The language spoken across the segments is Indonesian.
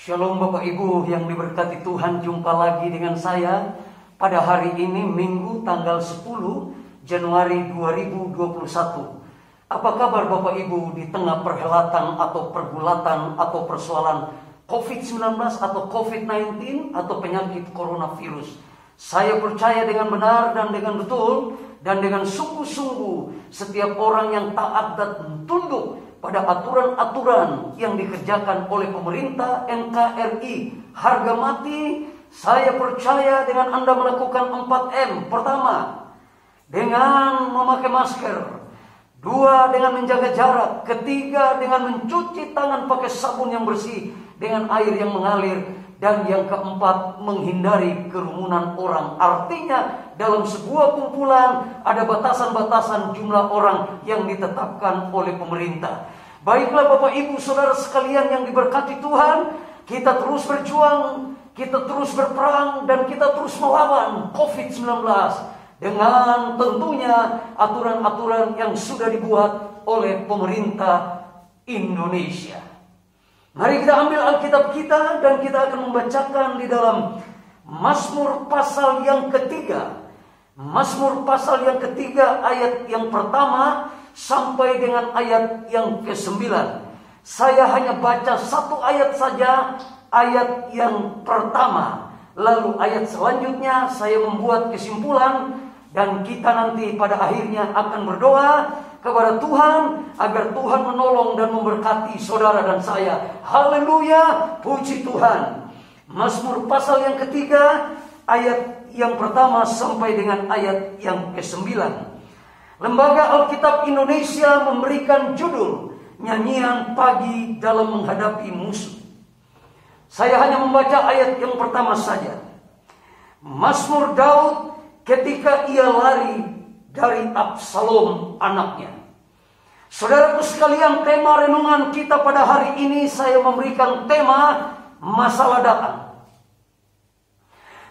Shalom Bapak Ibu yang diberkati Tuhan, jumpa lagi dengan saya pada hari ini Minggu tanggal 10 Januari 2021. Apa kabar Bapak Ibu di tengah perhelatan atau pergulatan atau persoalan COVID-19 atau COVID-19 atau penyakit coronavirus? Saya percaya dengan benar dan dengan betul dan dengan sungguh-sungguh setiap orang yang taat dan tunduk pada aturan-aturan yang dikerjakan oleh pemerintah NKRI harga mati, saya percaya dengan Anda melakukan 4M. Pertama, dengan memakai masker. Dua, dengan menjaga jarak. Ketiga, dengan mencuci tangan pakai sabun yang bersih dengan air yang mengalir. Dan yang keempat, menghindari kerumunan orang. Artinya dalam sebuah kumpulan ada batasan-batasan jumlah orang yang ditetapkan oleh pemerintah. Baiklah Bapak Ibu Saudara sekalian yang diberkati Tuhan, kita terus berjuang, kita terus berperang, dan kita terus melawan COVID-19 dengan tentunya aturan-aturan yang sudah dibuat oleh pemerintah Indonesia. Mari kita ambil Alkitab kita dan kita akan membacakan di dalam Mazmur pasal yang ketiga. Mazmur pasal yang ketiga ayat yang pertama sampai dengan ayat yang ke-9. Saya hanya baca satu ayat saja, ayat yang pertama. Lalu ayat selanjutnya saya membuat kesimpulan dan kita nanti pada akhirnya akan berdoa kepada Tuhan agar Tuhan menolong dan memberkati saudara dan saya. Haleluya, puji Tuhan. Mazmur pasal yang ketiga ayat yang pertama sampai dengan ayat yang ke-9. Lembaga Alkitab Indonesia memberikan judul Nyanyian Pagi dalam Menghadapi Musuh. Saya hanya membaca ayat yang pertama saja. Mazmur Daud ketika ia lari dari Absalom anaknya. Saudaraku sekalian, tema renungan kita pada hari ini saya memberikan tema masalah datang.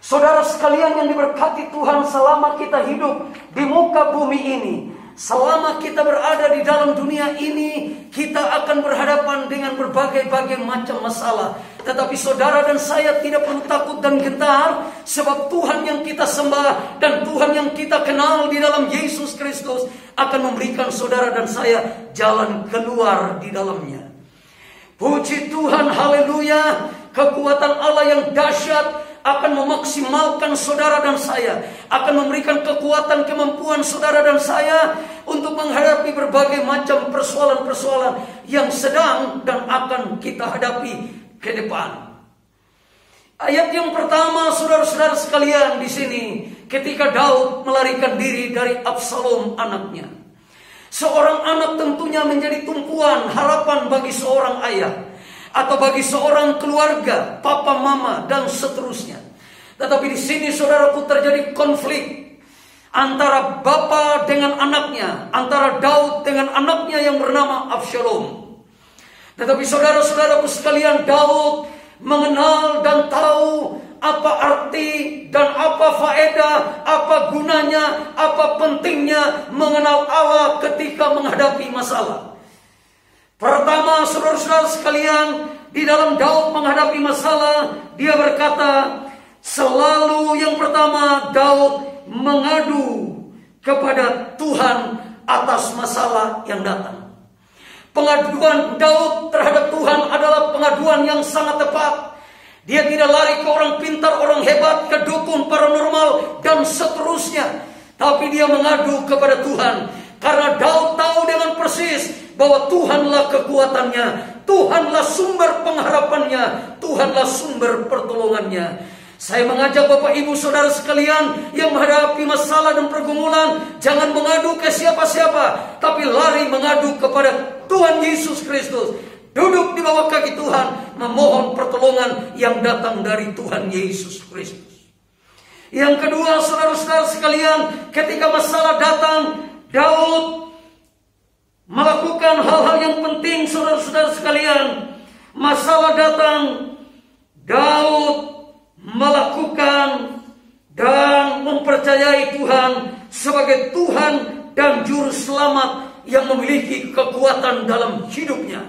Saudara sekalian yang diberkati Tuhan, selama kita hidup di muka bumi ini, selama kita berada di dalam dunia ini, kita akan berhadapan dengan berbagai macam masalah. Tetapi saudara dan saya tidak perlu takut dan gentar, sebab Tuhan yang kita sembah dan Tuhan yang kita kenal di dalam Yesus Kristus akan memberikan saudara dan saya jalan keluar di dalamnya. Puji Tuhan, haleluya. Kekuatan Allah yang dahsyat akan memaksimalkan saudara dan saya, akan memberikan kekuatan, kemampuan saudara dan saya untuk menghadapi berbagai macam persoalan-persoalan yang sedang dan akan kita hadapi ke depan. Ayat yang pertama, saudara-saudara sekalian, di sini ketika Daud melarikan diri dari Absalom anaknya. Seorang anak tentunya menjadi tumpuan harapan bagi seorang ayah atau bagi seorang keluarga, papa, mama, dan seterusnya. Tetapi di sini saudaraku terjadi konflik antara bapa dengan anaknya, antara Daud dengan anaknya yang bernama Absalom. Tetapi saudara-saudaraku sekalian, Daud mengenal dan tahu apa arti dan apa faedah, apa gunanya, apa pentingnya mengenal Allah ketika menghadapi masalah. Pertama, saudara-saudara sekalian, di dalam Daud menghadapi masalah, dia berkata, selalu yang pertama Daud mengadu kepada Tuhan atas masalah yang datang. Pengaduan Daud terhadap Tuhan adalah pengaduan yang sangat tepat. Dia tidak lari ke orang pintar, orang hebat, ke dukun, paranormal, dan seterusnya. Tapi dia mengadu kepada Tuhan. Karena Daud tahu dengan persis bahwa Tuhanlah kekuatannya, Tuhanlah sumber pengharapannya, Tuhanlah sumber pertolongannya. Saya mengajak Bapak Ibu Saudara sekalian yang menghadapi masalah dan pergumulan, jangan mengadu ke siapa-siapa, tapi lari mengadu kepada Tuhan Yesus Kristus. Duduk di bawah kaki Tuhan, memohon pertolongan yang datang dari Tuhan Yesus Kristus. Yang kedua, saudara-saudara sekalian, ketika masalah datang, Daud melakukan hal-hal yang penting, saudara-saudara sekalian. Masalah datang, Daud melakukan dan mempercayai Tuhan sebagai Tuhan dan Juru Selamat yang memiliki kekuatan dalam hidupnya.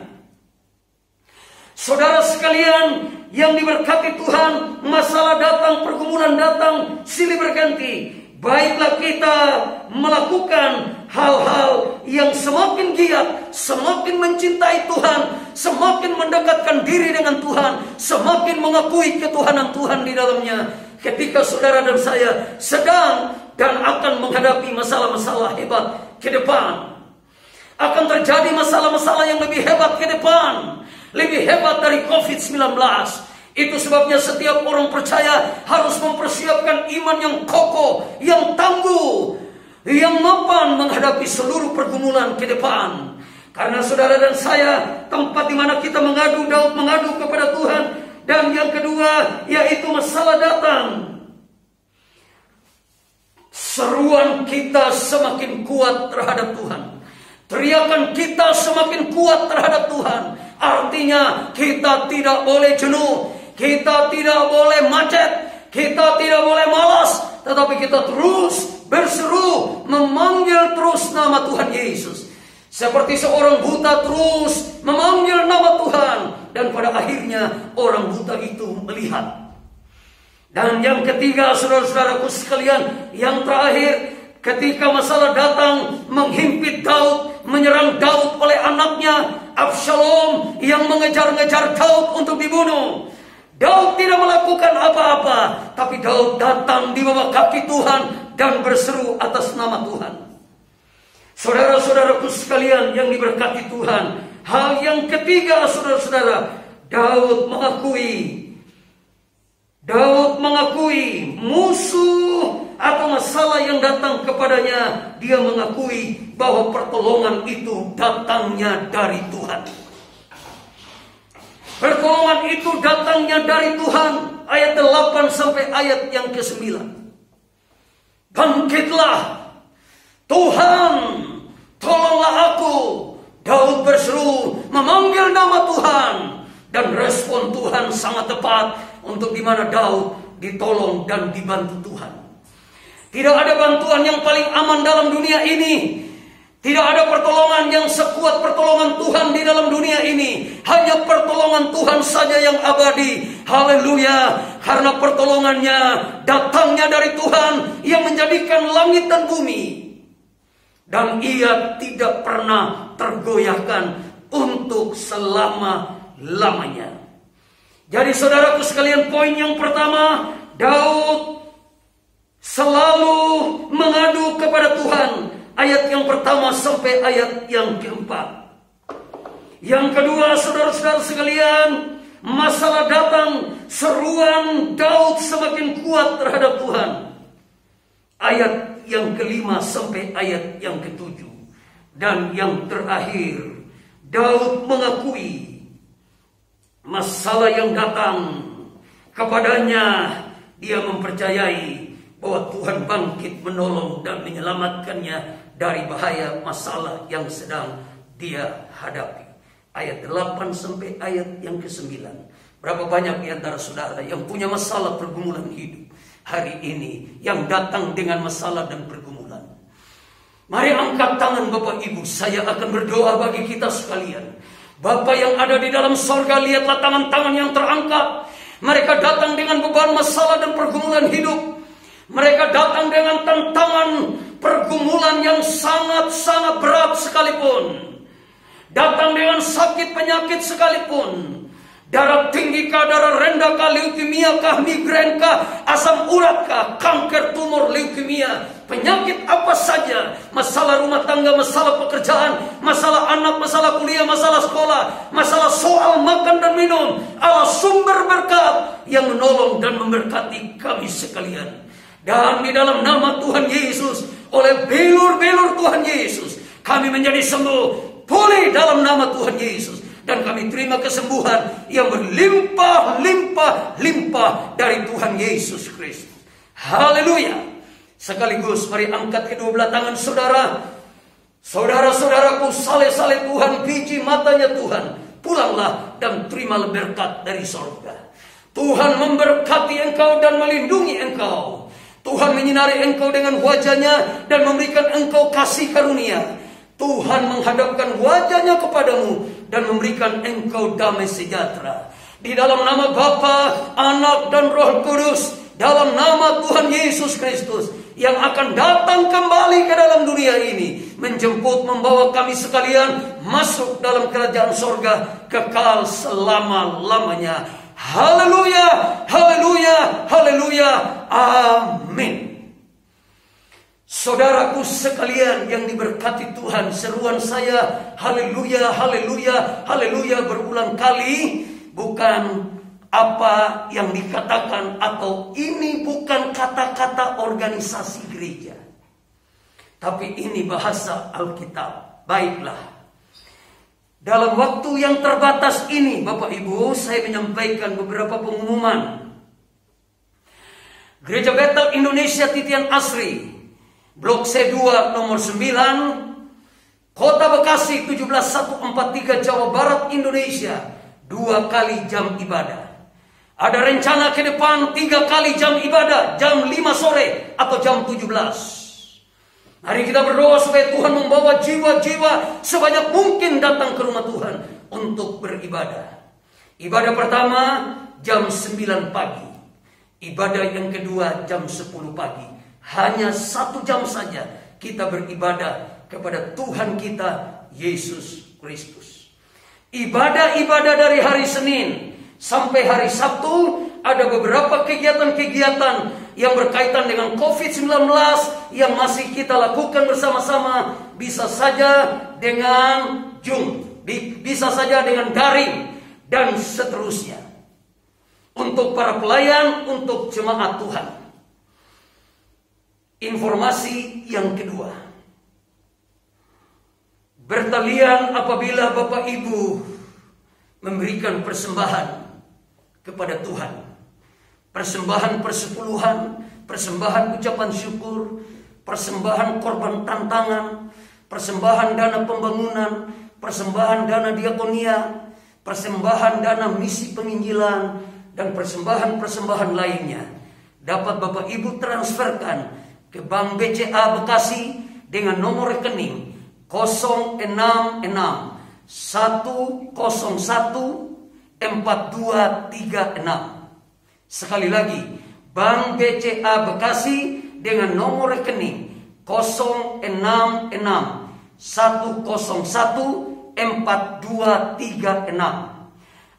Saudara sekalian, yang diberkati Tuhan, masalah datang, pergumulan datang, silih berganti. Baiklah kita melakukan hal-hal yang semakin giat, semakin mencintai Tuhan, semakin mendekatkan diri dengan Tuhan, semakin mengakui ketuhanan Tuhan di dalamnya. Ketika saudara dan saya sedang dan akan menghadapi masalah-masalah hebat ke depan, akan terjadi masalah-masalah yang lebih hebat ke depan, lebih hebat dari COVID-19. Itu sebabnya setiap orang percaya harus mempersiapkan iman yang kokoh, yang tangguh, yang mapan menghadapi seluruh pergumulan ke depan. Karena saudara dan saya, tempat di mana kita mengadu kepada Tuhan. Dan yang kedua, yaitu masalah datang, seruan kita semakin kuat terhadap Tuhan. Teriakan kita semakin kuat terhadap Tuhan. Artinya kita tidak boleh jenuh, kita tidak boleh macet, kita tidak boleh malas, tetapi kita terus berseru, memanggil terus nama Tuhan Yesus. Seperti seorang buta terus memanggil nama Tuhan, dan pada akhirnya orang buta itu melihat. Dan yang ketiga, saudara-saudaraku sekalian, yang terakhir, ketika masalah datang menghimpit Daud, menyerang Daud oleh anaknya Absalom yang mengejar-ngejar Daud untuk dibunuh. Daud tidak melakukan apa-apa, tapi Daud datang di bawah kaki Tuhan dan berseru atas nama Tuhan. Saudara-saudaraku sekalian yang diberkati Tuhan, hal yang ketiga, saudara-saudara, Daud mengakui musuh atau masalah yang datang kepadanya. Dia mengakui bahwa pertolongan itu datangnya dari Tuhan. Pertolongan itu datangnya dari Tuhan. Ayat 8 sampai ayat yang ke-9. Bangkitlah Tuhan, tolonglah aku. Daud berseru memanggil nama Tuhan, dan respon Tuhan sangat tepat untuk di mana Daud ditolong dan dibantu Tuhan. Tidak ada bantuan yang paling aman dalam dunia ini. Tidak ada pertolongan yang sekuat pertolongan Tuhan di dalam dunia ini. Hanya pertolongan Tuhan saja yang abadi. Haleluya. Karena pertolongannya datangnya dari Tuhan yang menjadikan langit dan bumi. Dan ia tidak pernah tergoyahkan untuk selama-lamanya. Jadi saudaraku sekalian, poin yang pertama, Daud selalu mengadu kepada Tuhan. Ayat yang pertama sampai ayat yang keempat. Yang kedua, saudara-saudara sekalian, masalah datang, seruan Daud semakin kuat terhadap Tuhan. Ayat yang kelima sampai ayat yang ketujuh. Dan yang terakhir, Daud mengakui masalah yang datang kepadanya. Dia mempercayai bahwa Tuhan bangkit menolong dan menyelamatkannya dari bahaya masalah yang sedang dia hadapi. Ayat 8 sampai ayat yang ke-9. Berapa banyak di antara saudara yang punya masalah pergumulan hidup hari ini, yang datang dengan masalah dan pergumulan. Mari angkat tangan Bapak Ibu, saya akan berdoa bagi kita sekalian. Bapak yang ada di dalam sorga, lihatlah tangan-tangan yang terangkat. Mereka datang dengan beban masalah dan pergumulan hidup. Mereka datang dengan tantangan pergumulan yang sangat-sangat berat sekalipun. Datang dengan sakit penyakit sekalipun. Darah tinggi kah, darah rendah kah, leukemia kah, migrain kah, asam urat kah, kanker, tumor, leukemia, penyakit apa saja, masalah rumah tangga, masalah pekerjaan, masalah anak, masalah kuliah, masalah sekolah, masalah soal makan dan minum. Allah sumber berkat yang menolong dan memberkati kami sekalian. Dan di dalam nama Tuhan Yesus, oleh belur-belur Tuhan Yesus, kami menjadi sembuh, pulih dalam nama Tuhan Yesus. Dan kami terima kesembuhan yang berlimpah-limpah dari Tuhan Yesus Kristus. Haleluya. Sekaligus mari angkat kedua belah tangan saudara. Saudara-saudaraku, saleh-saleh Tuhan, biji matanya Tuhan, pulanglah dan terimalah berkat dari sorga. Tuhan memberkati engkau dan melindungi engkau. Tuhan menyinari engkau dengan wajahnya dan memberikan engkau kasih karunia. Tuhan menghadapkan wajahnya kepadamu dan memberikan engkau damai sejahtera. Di dalam nama Bapa, Anak, dan Roh Kudus. Dalam nama Tuhan Yesus Kristus. Yang akan datang kembali ke dalam dunia ini. Menjemput, membawa kami sekalian masuk dalam kerajaan sorga kekal selama-lamanya. Haleluya, haleluya, haleluya, amin. Saudaraku sekalian yang diberkati Tuhan, seruan saya haleluya, haleluya, haleluya berulang kali. Bukan apa yang dikatakan, atau ini bukan kata-kata organisasi gereja, tapi ini bahasa Alkitab. Baiklah, dalam waktu yang terbatas ini Bapak Ibu, saya menyampaikan beberapa pengumuman. Gereja Betel Indonesia Titian Asri, Blok C2 nomor 9, Kota Bekasi 17143 Jawa Barat Indonesia, 2 kali jam ibadah. Ada rencana ke depan 3 kali jam ibadah, jam 5 sore atau jam 17. Mari kita berdoa supaya Tuhan membawa jiwa-jiwa sebanyak mungkin datang ke rumah Tuhan untuk beribadah. Ibadah pertama jam 9 pagi. Ibadah yang kedua jam 10 pagi. Hanya 1 jam saja kita beribadah kepada Tuhan kita Yesus Kristus. Ibadah-ibadah dari hari Senin sampai hari Sabtu, ada beberapa kegiatan-kegiatan yang berkaitan dengan COVID-19 yang masih kita lakukan bersama-sama. Bisa saja dengan Zoom, bisa saja dengan daring, dan seterusnya. Untuk para pelayan, untuk jemaat Tuhan. Informasi yang kedua, bertalian apabila Bapak Ibu memberikan persembahan kepada Tuhan. Persembahan persepuluhan, persembahan ucapan syukur, persembahan korban tantangan, persembahan dana pembangunan, persembahan dana diakonia, persembahan dana misi penginjilan, dan persembahan-persembahan lainnya dapat Bapak Ibu transferkan ke Bank BCA Bekasi dengan nomor rekening 066 101 4236. Sekali lagi, Bank BCA Bekasi dengan nomor rekening 066 101 4236.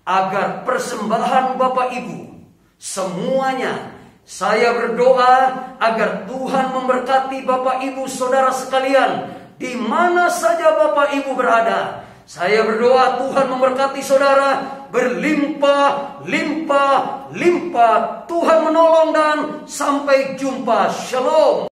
Agar persembahan Bapak Ibu semuanya, saya berdoa agar Tuhan memberkati Bapak Ibu saudara sekalian di mana saja Bapak Ibu berada. Saya berdoa Tuhan memberkati saudara berlimpah, limpah, limpah. Tuhan menolong dan sampai jumpa. Shalom.